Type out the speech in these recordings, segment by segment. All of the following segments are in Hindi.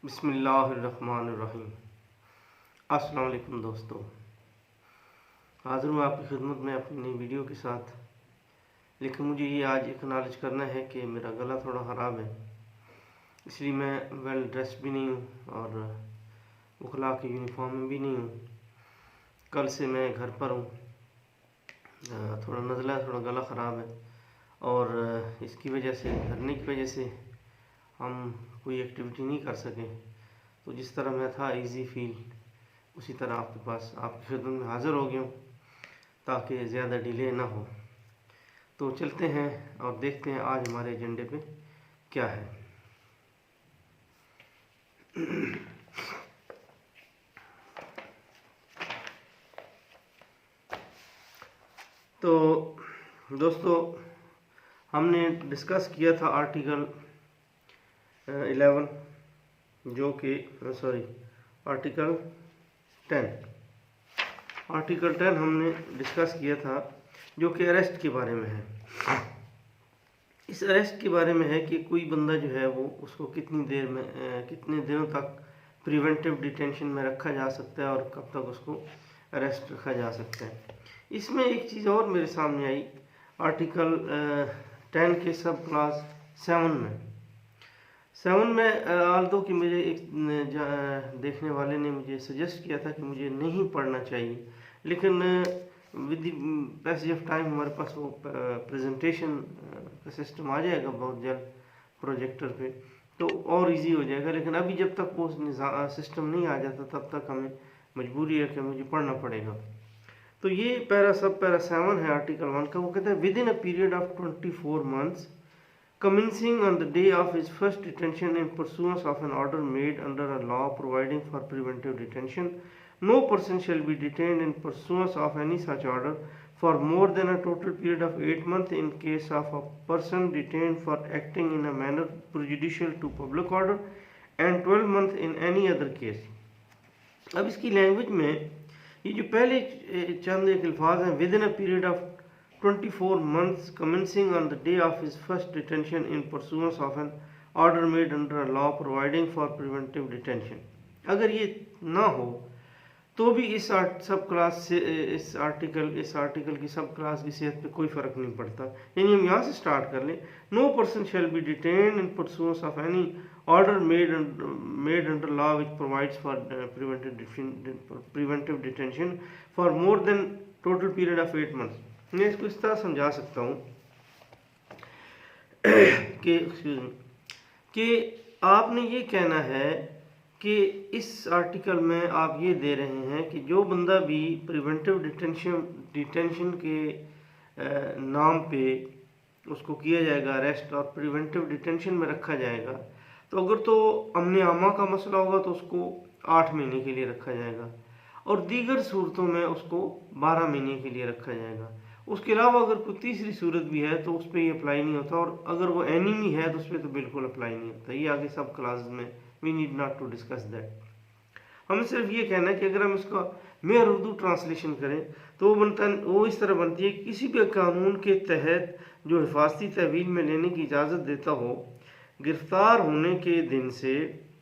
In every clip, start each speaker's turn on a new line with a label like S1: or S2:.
S1: बिस्मिल्लाहिर्रहमानिर्रहीम। अस्सलाम वालेकुम दोस्तों, हाज़िर हूँ आपकी खिदमत में अपनी नई वीडियो के साथ। लेकिन मुझे ये आज एक्नॉलेज करना है कि मेरा गला थोड़ा ख़राब है, इसलिए मैं वेल ड्रेस भी नहीं हूँ और उखला के यूनिफॉर्म में भी नहीं हूँ। कल से मैं घर पर हूँ, थोड़ा नज़ला है, थोड़ा गला ख़राब है और इसकी वजह से, धरने की वजह से हम कोई एक्टिविटी नहीं कर सके। तो जिस तरह मैं था इजी फील, उसी तरह आपके पास आपकी खिदमत में हाज़िर हो गया हूँ ताकि ज़्यादा डिले ना हो। तो चलते हैं और देखते हैं आज हमारे एजेंडे पे क्या है। तो दोस्तों, हमने डिस्कस किया था आर्टिकल 11 जो कि आर्टिकल 10 हमने डिस्कस किया था जो कि अरेस्ट के बारे में है। इस अरेस्ट के बारे में है कि कोई बंदा जो है वो उसको कितनी देर में कितने दिनों तक प्रिवेंटिव डिटेंशन में रखा जा सकता है और कब तक उसको अरेस्ट रखा जा सकता है। इसमें एक चीज़ और मेरे सामने आई, आर्टिकल 10 के सब क्लास 7 में आल्दो कि मुझे एक देखने वाले ने मुझे सजेस्ट किया था कि मुझे नहीं पढ़ना चाहिए, लेकिन with the passage of time हमारे पास वो प्रेजेंटेशन का सिस्टम आ जाएगा बहुत जल्द प्रोजेक्टर पे, तो और इजी हो जाएगा। लेकिन अभी जब तक वो सिस्टम नहीं आ जाता तब तक हमें मजबूरी है कि मुझे पढ़ना पड़ेगा। तो ये पैरा 7 है आर्टिकल 1 का। वो कहता है with in a period of 24 months commencing on the day of his first detention in pursuance of an order made under a law providing for preventive detention, no person shall be detained in pursuance of any such order for more than a total period of 8 months in case of a person detained for acting in a manner prejudicial to public order and 12 months in any other case। अब इसकी लैंग्वेज में ये जो पहले चंद एक अल्फाज हैं, with in a period of 24 months commencing on the day of his first detention in pursuance of an order made under a law providing for preventive detention, अगर ये ना हो तो भी इस सब क्लास से इस आर्टिकल की सब क्लास की सेहत पे कोई फ़र्क नहीं पड़ता। यानी हम यहाँ से स्टार्ट कर लें, no person shall be detained in pursuance of any order made under law which provides for preventive detention for more than total period of 8 months। मैं इसको इस तरह समझा सकता हूँ कि आपने ये कहना है कि इस आर्टिकल में आप ये दे रहे हैं कि जो बंदा भी प्रिवेंटिव डिटेंशन के नाम पे उसको किया जाएगा अरेस्ट और प्रिवेंटिव डिटेंशन में रखा जाएगा, तो अगर तो अमन आमा का मसला होगा तो उसको 8 महीने के लिए रखा जाएगा और दीगर सूरतों में उसको 12 महीने के लिए रखा जाएगा। उसके अलावा अगर कोई तीसरी सूरत भी है तो उस पर ये अप्लाई नहीं होता, और अगर वो एनिमी है तो उस पर तो बिल्कुल अप्लाई नहीं होता। ये आगे सब क्लास में we need not to discuss that. हमें सिर्फ ये कहना है कि अगर हम इसका मेयर उर्दू ट्रांसलेशन करें तो वो इस तरह बनती है, किसी भी कानून के तहत जो हिफाजती तहवील में लेने की इजाज़त देता हो, गिरफ्तार होने के दिन से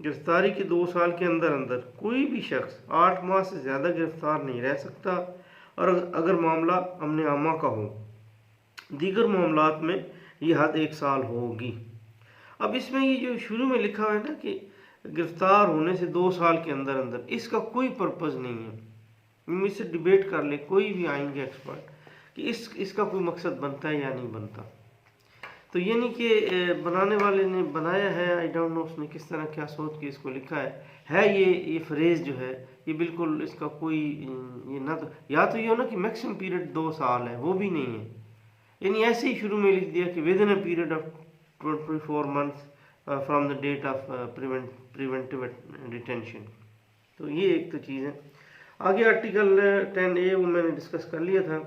S1: गिरफ्तारी के 2 साल के अंदर अंदर कोई भी शख्स 8 माह से ज़्यादा गिरफ्तार नहीं रह सकता, और अगर मामला अमन आमा का हो, दीगर मामलात में यह हद 1 साल होगी। अब इसमें ये जो शुरू में लिखा हुआ है ना कि गिरफ्तार होने से 2 साल के अंदर अंदर, इसका कोई पर्पज़ नहीं है। इससे डिबेट कर ले कोई भी आएंगे एक्सपर्ट कि इसका कोई मकसद बनता है या नहीं बनता। तो ये नहीं कि बनाने वाले ने बनाया है, आई डोंट नो उसने किस तरह क्या सोच के इसको लिखा है ये फ्रेज जो है ये बिल्कुल इसका कोई ये ना, तो या तो ये हो ना कि मैक्सिमम पीरियड 2 साल है, वो भी नहीं है। यानी ऐसे ही शुरू में लिख दिया कि within a period of 24 months from the date of preventive detention. तो ये एक तो चीज़ है। आगे आर्टिकल 10A वो मैंने डिस्कस कर लिया था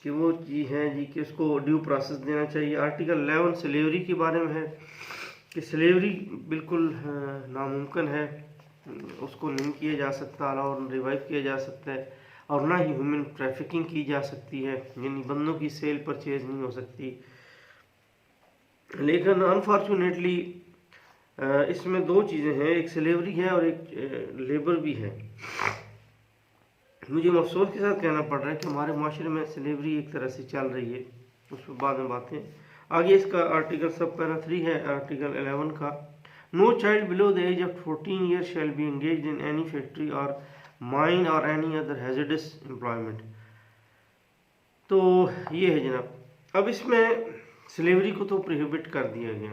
S1: कि वो चीज़ है जी कि उसको ड्यू प्रोसेस देना चाहिए। आर्टिकल 11 स्लेवरी के बारे में है कि स्लेवरी बिल्कुल नामुमकिन है, उसको नहीं किया जा सकता और रिवाइव किया जा सकता है, और ना ही ह्यूमन ट्रैफिकिंग की जा सकती है, यानी बंदों की सेल परचेज नहीं हो सकती। लेकिन अनफॉर्चुनेटली इसमें दो चीज़ें हैं, एक स्लेवरी है और एक लेबर भी है। मुझे अफसोस के साथ कहना पड़ रहा है कि हमारे माशरे में स्लेवरी एक तरह से चल रही है, उस पर बाद में बातें। आगे इसका आर्टिकल सब पैरा 3 है, आर्टिकल 11 का, no child below the age of 14 year shall be engaged in any factory or mine or any other hazardous employment. तो ये है जनाब। अब इसमें स्लेवरी को तो प्रोहिबिट कर दिया गया,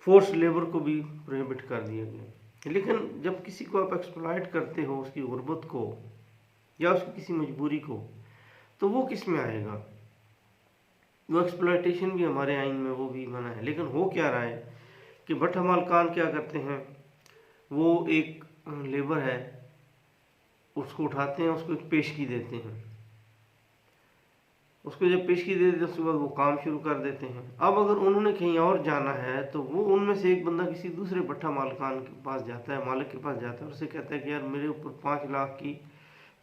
S1: फोर्स लेबर को भी प्रोहिबिट कर दिया गया, लेकिन जब किसी को आप एक्सप्लॉइट करते हो, उसकी गुर्बत को या उसकी किसी मजबूरी को, तो वो किस में आएगा? वो एक्सप्लॉइटेशन भी हमारे आइन में वो भी मना है। लेकिन हो क्या रहा है कि भट्टा मालकान क्या करते हैं, वो एक लेबर है, उसको उठाते हैं, उसको एक पेशगी देते हैं, उसको जब पेशगी दे देते हैं उसके बाद वो काम शुरू कर देते हैं। अब अगर उन्होंने कहीं और जाना है तो वो उनमें से एक बंदा किसी दूसरे भट्टा मालकान के पास जाता है, मालिक के पास जाता है, उससे कहता है कि यार मेरे ऊपर 5 लाख की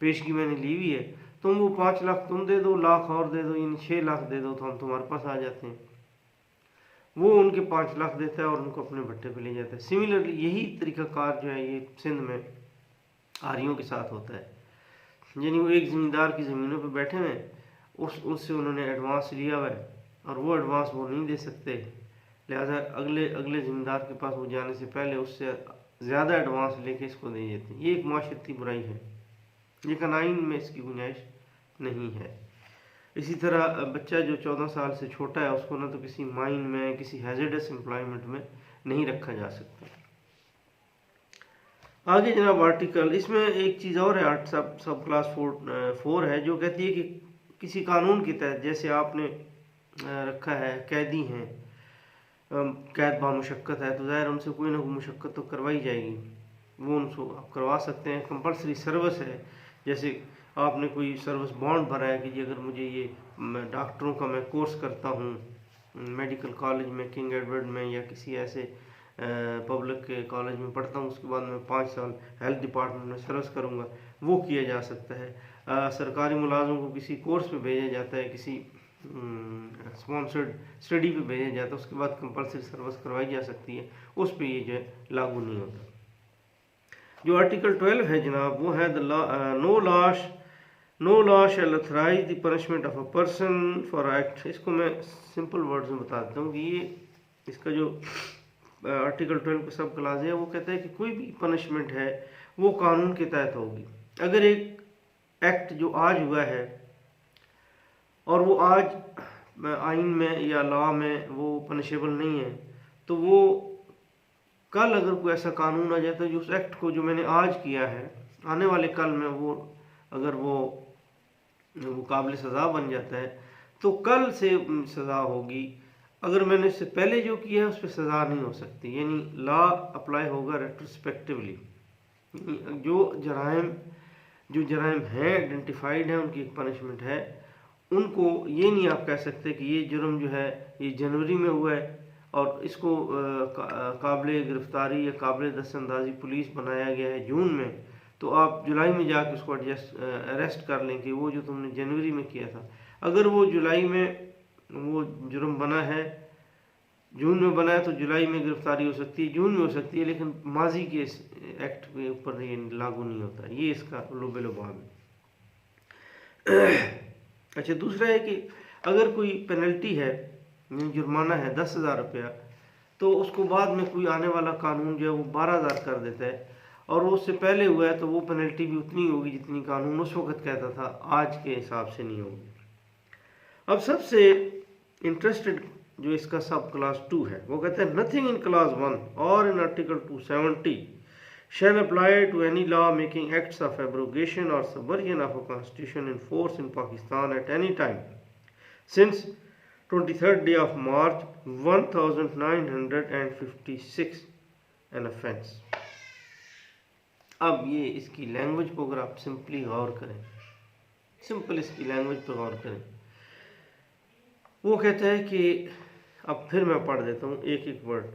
S1: पेशगी मैंने ली हुई है, तुम वो 5 लाख तुम दे दो, लाख और दे दो, यानी 6 लाख दे दो, तो हम तुम्हारे पास आ जाते हैं। वो उनके 5 लाख देता है और उनको अपने भट्टे पे ले जाता है। सिमिलरली यही तरीकाकार जो है ये सिंध में आरियों के साथ होता है, यानी वो एक ज़मींदार की ज़मीनों पे बैठे हुए हैं, उससे उन्होंने एडवांस लिया हुआ है और वो एडवांस वो नहीं दे सकते, लिहाजा अगले ज़मींदार के पास वो जाने से पहले उससे ज़्यादा एडवांस लेके इसको दे देते हैं। ये एक माशरती बुराई है, लेकिन आइन में इसकी गुंजाइश नहीं है। इसी तरह बच्चा जो 14 साल से छोटा है उसको ना तो किसी माइन में, किसी हैजर्डस एम्प्लॉयमेंट में नहीं रखा जा सकता। आगे जनाब आर्टिकल, इसमें एक चीज़ और है, सब क्लास 4 है, जो कहती है कि किसी कानून के तहत, जैसे आपने रखा है कैदी हैं, कैद बामुशक्कत है, तो ज़ाहिर उनसे कोई ना कोई मुशक्कत तो करवाई जाएगी, वो उनको आप करवा सकते हैं। कंपलसरी सर्विस है, जैसे आपने कोई सर्विस बॉन्ड भरा है कि जी अगर मुझे ये डॉक्टरों का मैं कोर्स करता हूँ मेडिकल कॉलेज में, किंग एडवर्ड में या किसी ऐसे पब्लिक के कॉलेज में पढ़ता हूँ, उसके बाद मैं 5 साल हेल्थ डिपार्टमेंट में सर्विस करूँगा, वो किया जा सकता है। सरकारी मुलाजमों को किसी कोर्स पे भेजा जाता है, किसी स्पॉन्सर्ड स्टडी पे भेजा जाता है, उसके बाद कंपलसरी सर्विस करवाई जा सकती है, उस पर ये जो है लागू नहीं होता। जो आर्टिकल 12 है जनाब, वो है no law shall authorise the punishment of a person for act. इसको मैं सिंपल वर्ड्स में बता देता हूँ कि ये इसका जो आर्टिकल 12 का सब क्लास है, वो कहता है कि कोई भी पनिशमेंट है वो कानून के तहत होगी। अगर एक एक्ट जो आज हुआ है और वो आज आइन में या लॉ में वो पनिशेबल नहीं है, तो वो कल अगर कोई ऐसा कानून आ जाता है जो उस एक्ट को जो मैंने आज किया है, आने वाले कल में वो अगर वो काबिल सज़ा बन जाता है, तो कल से सज़ा होगी। अगर मैंने इससे पहले जो किया है उस पर सज़ा नहीं हो सकती, यानी लॉ अप्लाई होगा रेट्रोस्पेक्टिवली। जो जराइम हैं आइडेंटिफाइड है, उनकी एक पनिशमेंट है, उनको ये नहीं आप कह सकते कि ये जुर्म जो है ये जनवरी में हुआ है और इसको काबिल गिरफ्तारी या काबिल दस्तअंदाजी पुलिस बनाया गया है जून में, तो आप जुलाई में जाके उसको अरेस्ट कर लें कि वो जो तुमने जनवरी में किया था। अगर वो जुलाई में वो जुर्म बना है, जून में बना है, तो जुलाई में गिरफ्तारी हो सकती है, जून में हो सकती है, लेकिन माजी के एक्ट के ऊपर ये लागू नहीं होता। ये इसका लुबे-लुबाब है। अच्छा, दूसरा है कि अगर कोई पेनल्टी है, जुर्माना है 10,000 रुपया, तो उसको बाद में कोई आने वाला कानून जो है वो 12,000 कर देता है, और वो उससे पहले हुआ है तो वो पेनल्टी भी उतनी होगी जितनी कानून उस वक्त कहता था, आज के हिसाब से नहीं होगी। अब सबसे इंटरेस्टेड जो इसका सब क्लास 2 है, वो कहते हैं nothing in clause 1 or in article 270 shall apply to any law making acts of abrogation or subversion of a constitution in force in Pakistan at any time since 23rd day of March 1956 an offence। अब ये इसकी लैंग्वेज को अगर आप सिंपली गौर करें, सिंपल इसकी लैंग्वेज पर गौर करें, वो कहता है कि, अब फिर मैं पढ़ देता हूँ एक एक वर्ड।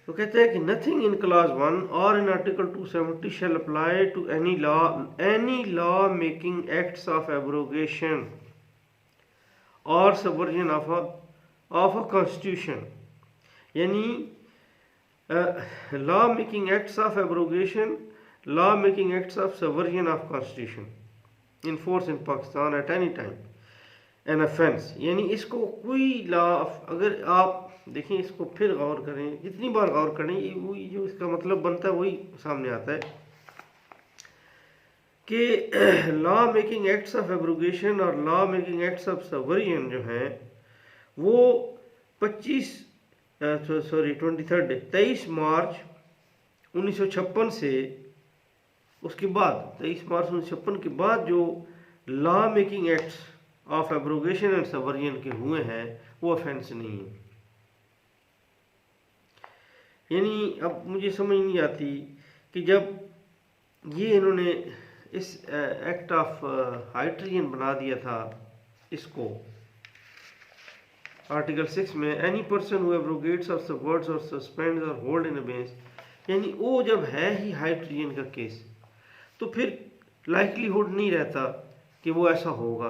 S1: तो कहते हैं कि nothing in clause 1 or in article 270 shall apply to any law making acts of abrogation और सबवर्जन ऑफ अ कॉन्स्टिट्यूशन यानी law making acts of abrogation, law making acts of subversion of constitution in force in Pakistan at any time an offence. यानी इसको कोई लॉ, अगर आप देखें इसको फिर गौर करें, जितनी बार गौर करें वही जो इसका मतलब बनता है वही सामने आता है कि law making acts of abrogation और law making acts of subversion जो हैं वो 23 मार्च 1956 से उसके बाद 23 मार्च 1956 के बाद जो law making acts of abrogation and subversion के हुए हैं वो ऑफेंस नहीं है। यानी अब मुझे समझ नहीं आती कि जब ये इन्होंने इस एक्ट ऑफ हाइट्रियन बना दिया था इसको आर्टिकल 6 में, एनी पर्सन हु एब्रोगेट्स और सबवर्ट्स और सस्पेंड्स और होल्ड इन अबेंस, यानी वो जब है ही हाइट्रियन का केस तो फिर लाइक्लीहुड नहीं रहता कि वो ऐसा होगा।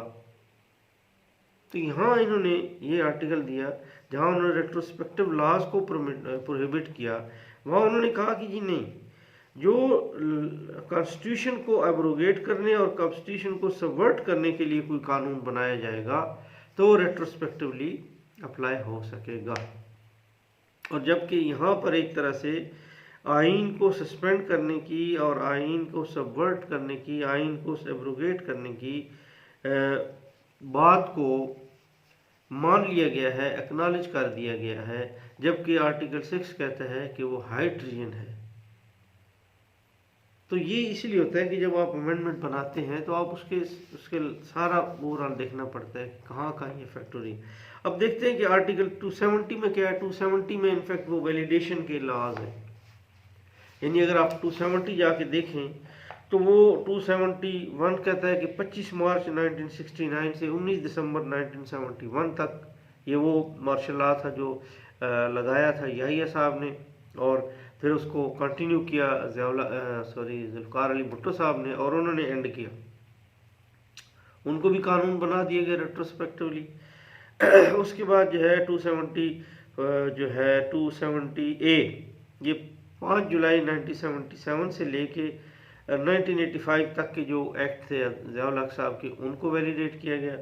S1: तो यहाँ इन्होंने ये आर्टिकल दिया जहाँ उन्होंने रेट्रोस्पेक्टिव लॉज को प्रोहिबिट किया, वहाँ उन्होंने कहा कि जी नहीं, जो कॉन्स्टिट्यूशन को एब्रोगेट करने और कॉन्स्टिट्यूशन को सबवर्ट करने के लिए कोई कानून बनाया जाएगा तो रेट्रोस्पेक्टिवली अप्लाई हो सकेगा। और जबकि यहाँ पर एक तरह से आइन को सस्पेंड करने की और आइन को सबवर्ट करने की, आइन को एब्रोगेट करने की बात को मान लिया गया है, एक्नॉलेज कर दिया गया है, जबकि आर्टिकल 6 कहता है कि वो हाइट्रियन है। तो ये इसलिए होता है कि जब आप अमेंडमेंट बनाते हैं तो आप उसके सारा ओवरऑल देखना पड़ता है कहाँ कहाँ ये इफेक्ट हो रही है। अब देखते हैं कि आर्टिकल 270 में क्या है। 270 में इनफैक्ट वो वैलिडेशन के लॉज है। यानी अगर आप 270 जाके देखें तो वो 271 कहता है कि 25 मार्च 1969 से 19 दिसंबर 1971 तक ये वो मार्शल लॉ था जो लगाया था याहिया साहब ने, और फिर उसको कंटिन्यू किया जुल्फ़िकार अली भुट्टो साहब ने, और उन्होंने एंड किया। उनको भी कानून बना दिए गए रेट्रोस्पेक्टिवली। उसके बाद जो है 270 जो है 270A ये 5 जुलाई 1977 से लेके 1985 तक के जो एक्ट थे ज़ियाउल हक साहब के उनको वैलिडेट किया गया।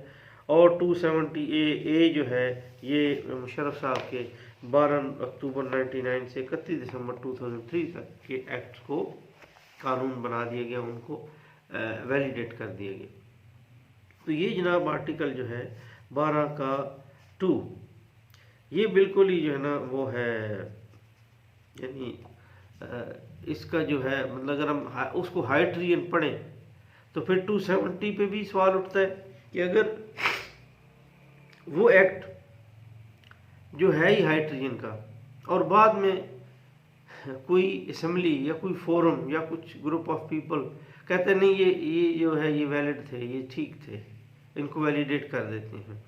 S1: और 270A जो है ये मुशर्रफ साहब के 12 अक्टूबर 1999 से 31 दिसंबर 2003 तक के एक्ट को कानून बना दिया गया, उनको वैलिडेट कर दिया गया। तो ये जनाब आर्टिकल जो है 12 का 2 ये बिल्कुल ही जो है ना वो है, यानी इसका जो है मतलब अगर हम उसको हाइट्रियन पढ़ें तो फिर 270 पे भी सवाल उठता है कि अगर वो एक्ट जो है ही हाइट्रियन का और बाद में कोई असेंबली या कोई फोरम या कुछ ग्रुप ऑफ पीपल कहते नहीं ये जो है ये वैलिड थे, ये ठीक थे, इनको वैलिडेट कर देते हैं,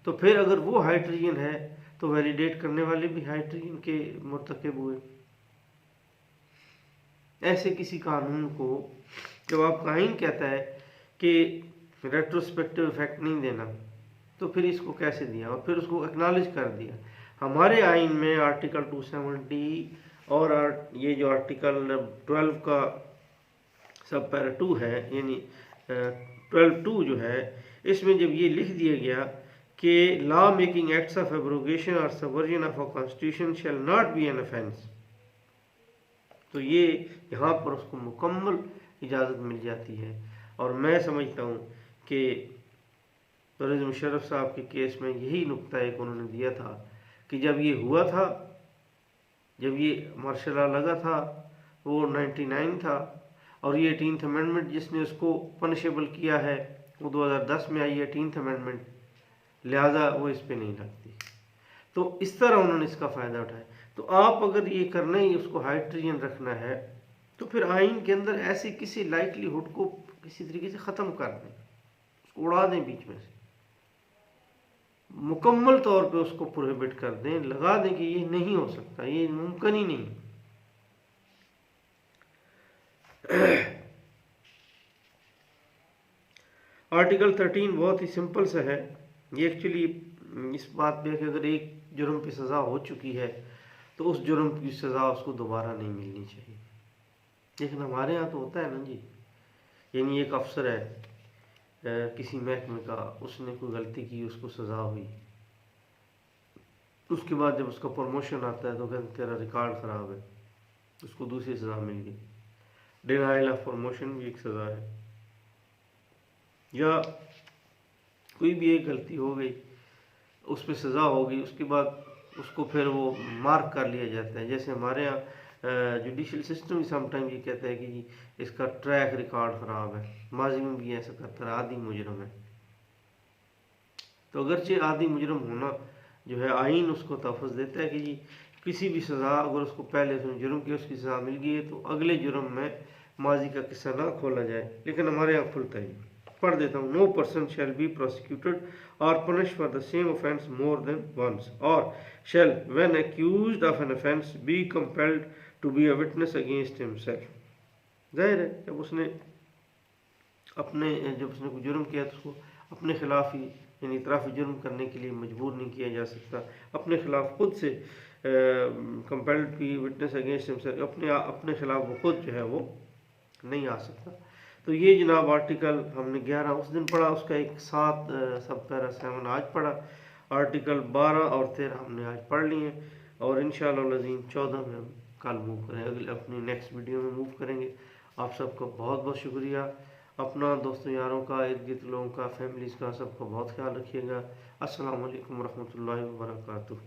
S1: तो फिर अगर वो हाइट्रियन है तो वैलिडेट करने वाले भी हाइट्रियन के मुर्तकिब हुए। ऐसे किसी कानून को जब आपका आइन कहता है कि रेट्रोस्पेक्टिव इफेक्ट नहीं देना तो फिर इसको कैसे दिया और फिर उसको एक्नॉलेज कर दिया। हमारे आइन में आर्टिकल 270 और ये जो आर्टिकल 12 का सब पैरा 2 है यानी 12(2) जो है, इसमें जब ये लिख दिया गया कि law making acts of abrogation और subversion of a constitution shall not be an offence, तो ये यहाँ पर उसको मुकम्मल इजाज़त मिल जाती है। और मैं समझता हूँ कि परवेज़ मुशर्रफ साहब के केस में यही नुक्ता एक उन्होंने दिया था कि जब ये हुआ था, जब ये मार्शल लॉ लगा था वो 99 था, और ये 18th अमेंडमेंट जिसने उसको पनिशेबल किया है वो 2010 में आई है 18th अमेंडमेंट, लिहाजा वो इस पे नहीं लगती। तो इस तरह उन्होंने इसका फ़ायदा उठाया। तो आप अगर ये करना ही उसको हाइट्रियन रखना है तो फिर आइन के अंदर ऐसे किसी लाइक्लीहुड को किसी तरीके से ख़त्म कर दें, उसको उड़ा दें बीच में से, मुकम्मल तौर पे उसको प्रोहिबिट कर दें, लगा दें कि ये नहीं हो सकता, ये मुमकिन ही नहीं। आर्टिकल 13 बहुत ही सिंपल सा है। ये एक्चुअली इस बात पे कि अगर एक जुर्म पे सज़ा हो चुकी है तो उस जुर्म की सज़ा उसको दोबारा नहीं मिलनी चाहिए। लेकिन हमारे यहाँ तो होता है ना जी, यानी एक अफसर है किसी महकमे का, उसने कोई गलती की, उसको सज़ा हुई, उसके बाद जब उसका प्रमोशन आता है तो कहते तेरा रिकॉर्ड ख़राब है, उसको दूसरी सज़ा मिल गई। डिनाइल ऑफ प्रमोशन भी एक सज़ा है। या कोई भी एक गलती हो गई, उस पर सज़ा हो गई, उसके बाद उसको फिर वो मार्क कर लिया जाता है। जैसे हमारे यहाँ जुडिशल सिस्टम भी समटाइम ये कहता है कि जी इसका ट्रैक रिकॉर्ड ख़राब है, माजी में भी ऐसा करता है, आदि मुजरम है। तो अगरचे आदि मुजरम होना जो है आइन उसको तहफ़्फ़ुज़ देता है कि जी किसी भी सज़ा अगर उसको पहले उसने जुर्म की उसकी सज़ा मिल गई है तो अगले जुर्म में माजी का किस्सा ना खोला जाए। लेकिन हमारे यहाँ खुलता है, पढ़ देता हूँ, no person shall be prosecuted और punish for the same offence more than once और shall when accused of an offence be compelled to be a witness against himself. जाहिर है जब उसने कोई जुर्म किया तो उसको अपने खिलाफ ही यानी इतराफ़ी जुर्म करने के लिए मजबूर नहीं किया जा सकता, अपने खिलाफ खुद से compelled B witness against himself, अपने खिलाफ वो खुद जो है वो नहीं आ सकता। तो ये जनाब आर्टिकल हमने 11 उस दिन पढ़ा, उसका एक 7 सब पैरा 7 आज पढ़ा, आर्टिकल 12 और 13 हमने आज पढ़ लिए और इंशाअल्लाह अज़ीम 14 में हम कल मूव करेंगे, अगले अपनी नेक्स्ट वीडियो में मूव करेंगे। आप सबका बहुत बहुत शुक्रिया। अपना दोस्तों यारों का, इर्द गिर्द लोगों का, फैमिलीज़ का, सबका बहुत ख्याल रखिएगा। अस्सलाम वालेकुम रहमतुल्लाहि व बरकातुहू।